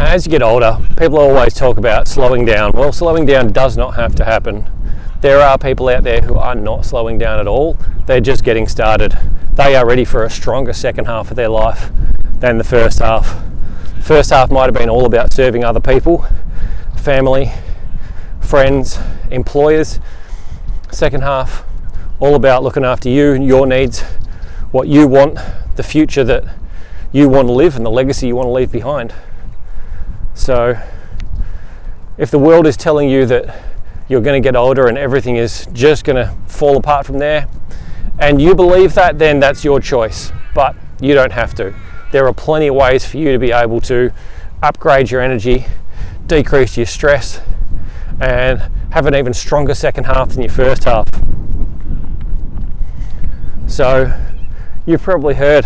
as you get older, people always talk about slowing down. Well, slowing down does not have to happen. There are people out there who are not slowing down at all. They're just getting started. They are ready for a stronger second half of their life than the first half. The first half might have been all about serving other people, family, friends, employers. Second half, all about looking after you and your needs, what you want, the future that you want to live and the legacy you want to leave behind. So if the world is telling you that you're going to get older and everything is just going to fall apart from there, and you believe that, then that's your choice. But you don't have to. There are plenty of ways for you to be able to upgrade your energy, decrease your stress, and have an even stronger second half than your first half. So you've probably heard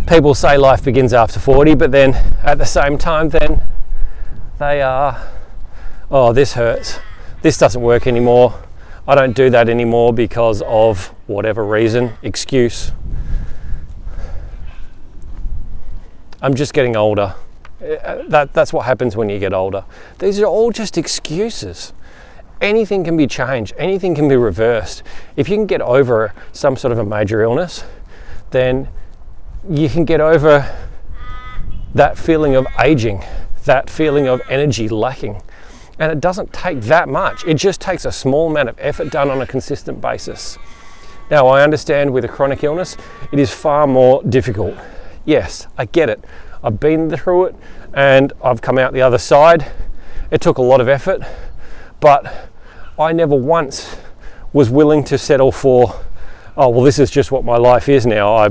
people say life begins after 40, but then at the same time then they are, oh, this hurts, this doesn't work anymore, I don't do that anymore because of whatever reason, excuse. I'm just getting older. That's what happens when you get older. These are all just excuses. Anything can be changed, anything can be reversed. If you can get over some sort of a major illness, then you can get over that feeling of aging, that feeling of energy lacking. And it doesn't take that much. It just takes a small amount of effort done on a consistent basis. Now, I understand with a chronic illness, it is far more difficult. Yes, I get it. I've been through it and I've come out the other side. It took a lot of effort, but I never once was willing to settle for, oh, well, this is just what my life is now. I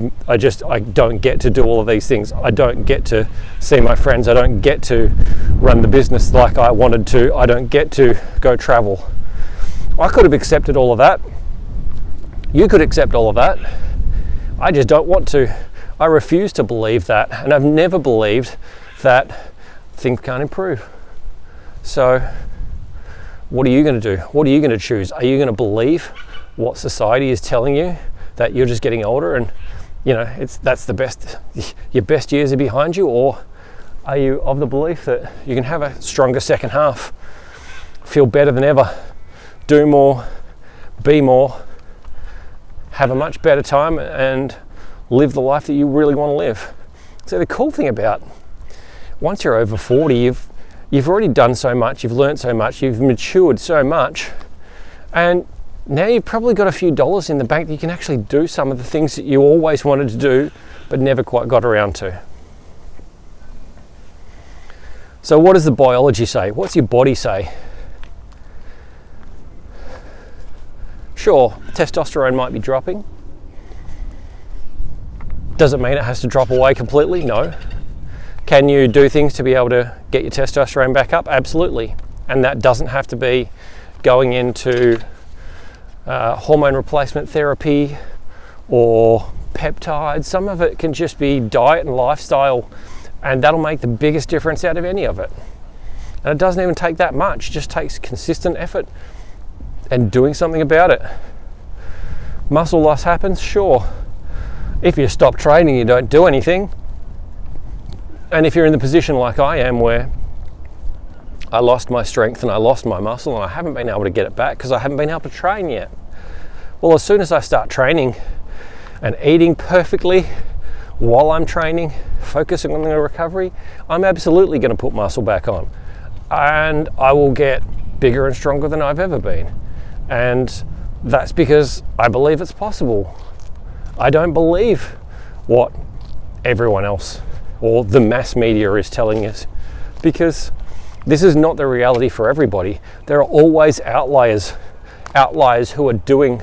don't get to do all of these things. I don't get to see my friends. I don't get to run the business like I wanted to. I don't get to go travel. I could have accepted all of that. You could accept all of that. I just don't want to. I refuse to believe that, and I've never believed that things can't improve. So what are you going to do? What are you going to choose? Are you going to believe what society is telling you, that you're just getting older and that's the best, your best years are behind you? Or are you of the belief that you can have a stronger second half, feel better than ever, do more, be more, have a much better time and live the life that you really want to live? So the cool thing about, once you're over 40, you've already done so much, you've learned so much, you've matured so much, and now you've probably got a few dollars in the bank that you can actually do some of the things that you always wanted to do but never quite got around to. So what does the biology say? What's your body say? Sure, testosterone might be dropping. Does it mean it has to drop away completely? No. Can you do things to be able to get your testosterone back up? Absolutely. And that doesn't have to be going into hormone replacement therapy or peptides. Some of it can just be diet and lifestyle, and that'll make the biggest difference out of any of it. And it doesn't even take that much. It just takes consistent effort and doing something about it. Muscle loss happens, sure. If you stop training, you don't do anything. And if you're in the position like I am, where I lost my strength and I lost my muscle and I haven't been able to get it back because I haven't been able to train yet. Well, as soon as I start training and eating perfectly while I'm training, focusing on the recovery, I'm absolutely going to put muscle back on. And I will get bigger and stronger than I've ever been. And that's because I believe it's possible. I don't believe what everyone else or the mass media is telling us, because this is not the reality for everybody. There are always outliers who are doing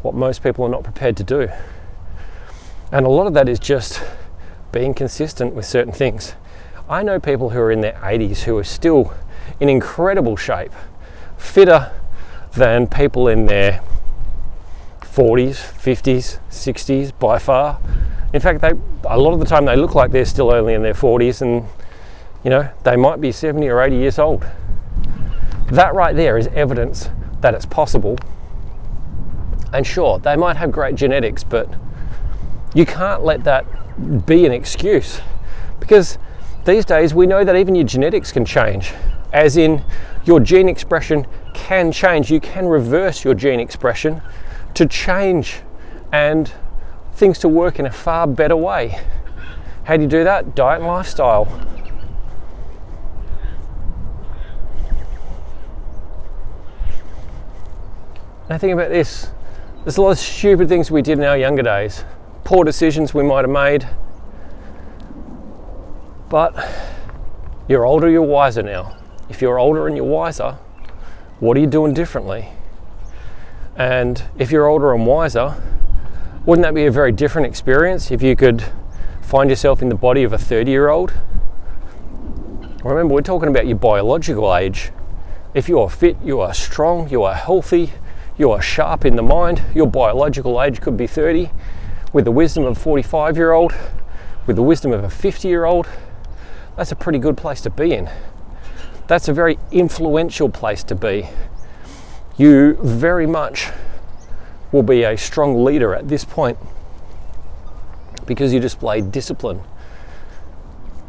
what most people are not prepared to do. And a lot of that is just being consistent with certain things. I know people who are in their 80s who are still in incredible shape, fitter than people in their 40s, 50s, 60s by far. In fact, a lot of the time they look like they're still only in their 40s, and they might be 70 or 80 years old. That right there is evidence that it's possible. And sure, they might have great genetics, but you can't let that be an excuse, because These days we know that even your genetics can change, as in your gene expression can change. You can reverse your gene expression to change and things to work in a far better way. How do you do that? Diet and lifestyle. Now think about this. There's a lot of stupid things we did in our younger days. Poor decisions we might have made. But you're older, you're wiser now. If you're older and you're wiser, what are you doing differently? And if you're older and wiser, wouldn't that be a very different experience if you could find yourself in the body of a 30-year-old? Remember, we're talking about your biological age. If you are fit, you are strong, you are healthy, you are sharp in the mind, your biological age could be 30, with the wisdom of a 45-year-old, with the wisdom of a 50-year-old. That's a pretty good place to be in. That's a very influential place to be. You very much will be a strong leader at this point because you display discipline,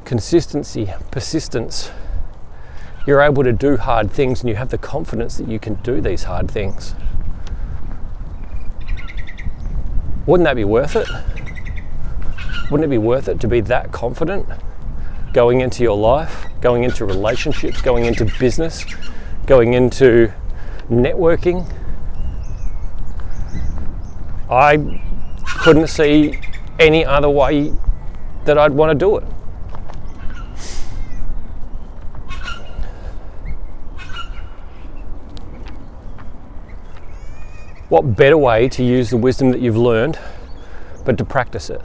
consistency, persistence. You're able to do hard things and you have the confidence that you can do these hard things. Wouldn't that be worth it? Wouldn't it be worth it to be that confident going into your life, going into relationships, going into business, going into networking? I couldn't see any other way that I'd want to do it. What better way to use the wisdom that you've learned but to practice it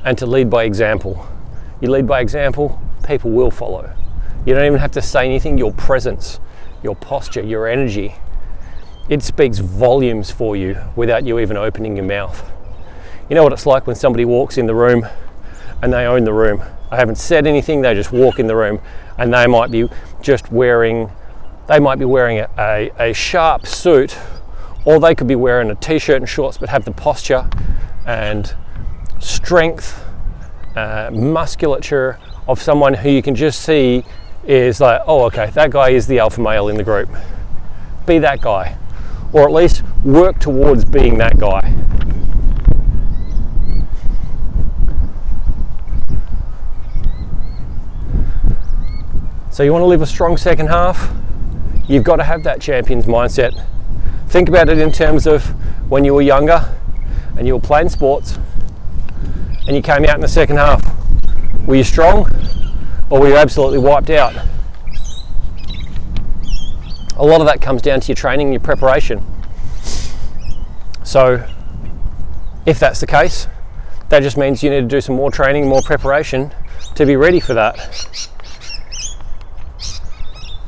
and to lead by example? You lead by example, people will follow. You don't even have to say anything. Your presence, your posture, your energy, it speaks volumes for you without you even opening your mouth. You know what it's like when somebody walks in the room and they own the room. I haven't said anything, they just walk in the room and they might be wearing a sharp suit, or they could be wearing a t-shirt and shorts but have the posture and strength, musculature of someone who you can just see is like, oh, okay, that guy is the alpha male in the group. Be that guy, or at least work towards being that guy. So you want to live a strong second half? You've got to have that champion's mindset. Think about it in terms of when you were younger and you were playing sports and you came out in the second half. Were you strong or were you absolutely wiped out? A lot of that comes down to your training and your preparation. So if that's the case, that just means you need to do some more training, more preparation to be ready for that.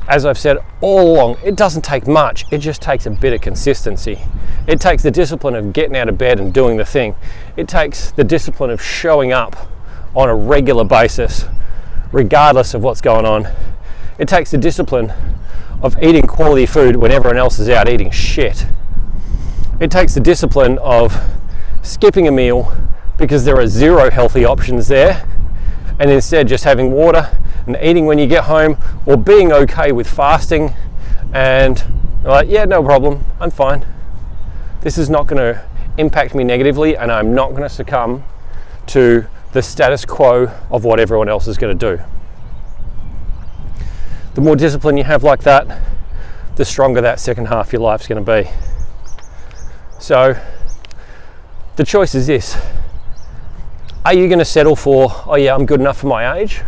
As I've said all along, it doesn't take much, it just takes a bit of consistency. It takes the discipline of getting out of bed and doing the thing. It takes the discipline of showing up on a regular basis, regardless of what's going on. It takes the discipline of eating quality food when everyone else is out eating shit. It takes the discipline of skipping a meal because there are zero healthy options there, and instead just having water and eating when you get home, or being okay with fasting and like, yeah, no problem, I'm fine. This is not going to impact me negatively and I'm not going to succumb to the status quo of what everyone else is going to do. The more discipline you have like that, the stronger that second half of your life's going to be. So the choice is this: are you going to settle for, oh yeah, I'm good enough for my age?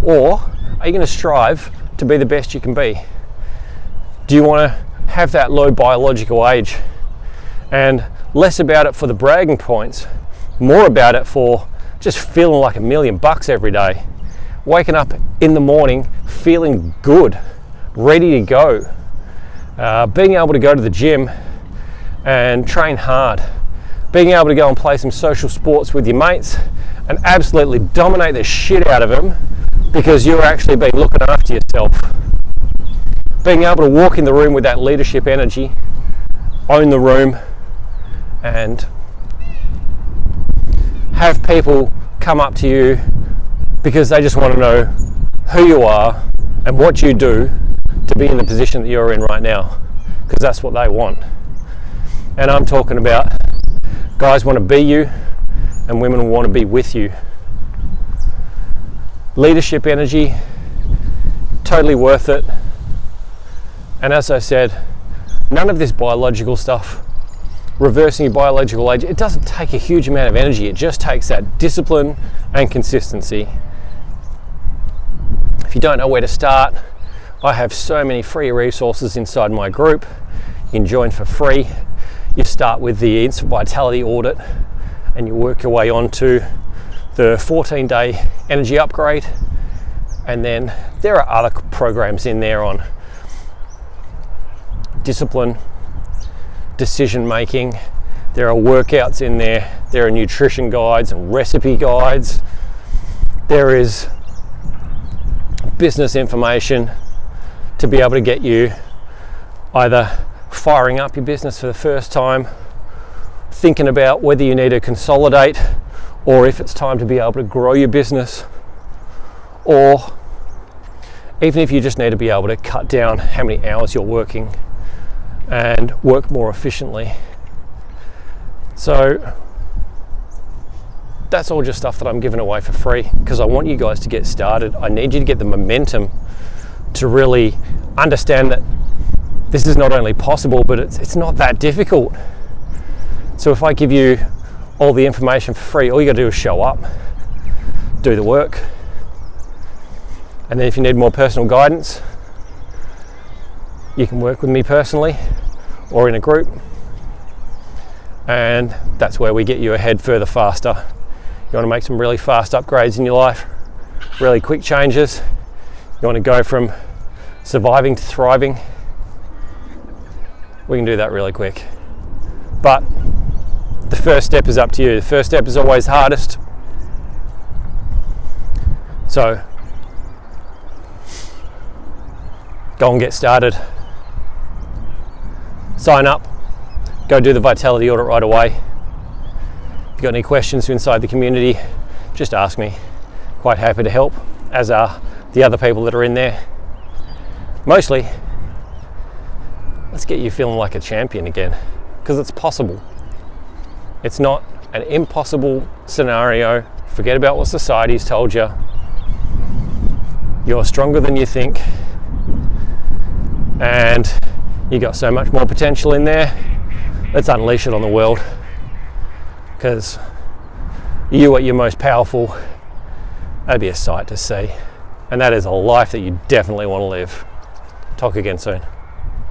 Or are you going to strive to be the best you can be? Do you want to have that low biological age and less about it for the bragging points, more about it for just feeling like $1,000,000 every day, waking up in the morning feeling good, ready to go, being able to go to the gym and train hard, being able to go and play some social sports with your mates and absolutely dominate the shit out of them because you're actually been looking after yourself. Being able to walk in the room with that leadership energy, own the room, and have people come up to you because they just want to know who you are and what you do to be in the position that you're in right now, because that's what they want. And I'm talking about guys want to be you and women want to be with you. Leadership energy, totally worth it. And as I said, none of this biological stuff, reversing your biological age, it doesn't take a huge amount of energy. It just takes that discipline and consistency. If you don't know where to start, I have so many free resources inside my group. You can join for free. You start with the Instant Vitality Audit and you work your way on to the 14-day energy upgrade. And then there are other programs in there on discipline, decision making. There are workouts in there. There are nutrition guides and recipe guides. There is business information to be able to get you either firing up your business for the first time, thinking about whether you need to consolidate, or if it's time to be able to grow your business, or even if you just need to be able to cut down how many hours you're working and work more efficiently. So that's all just stuff that I'm giving away for free because I want you guys to get started. I need you to get the momentum to really understand that this is not only possible, but it's not that difficult. So if I give you all the information for free, all you got to do is show up, do the work. And then if you need more personal guidance, you can work with me personally or in a group. And that's where we get you ahead further faster. You want to make some really fast upgrades in your life, really quick changes. You want to go from surviving to thriving. We can do that really quick. But the first step is up to you. The first step is always hardest. So go and get started. Sign up. Go do the Vitality Audit right away. If you've got any questions inside the community, just ask me. Quite happy to help, as are the other people that are in there. Mostly, let's get you feeling like a champion again, because it's possible. It's not an impossible scenario. Forget about what society's told you. You're stronger than you think, and you got so much more potential in there. Let's unleash it on the world, because you at your most powerful, that'd be a sight to see. And that is a life that you definitely want to live. Talk again soon.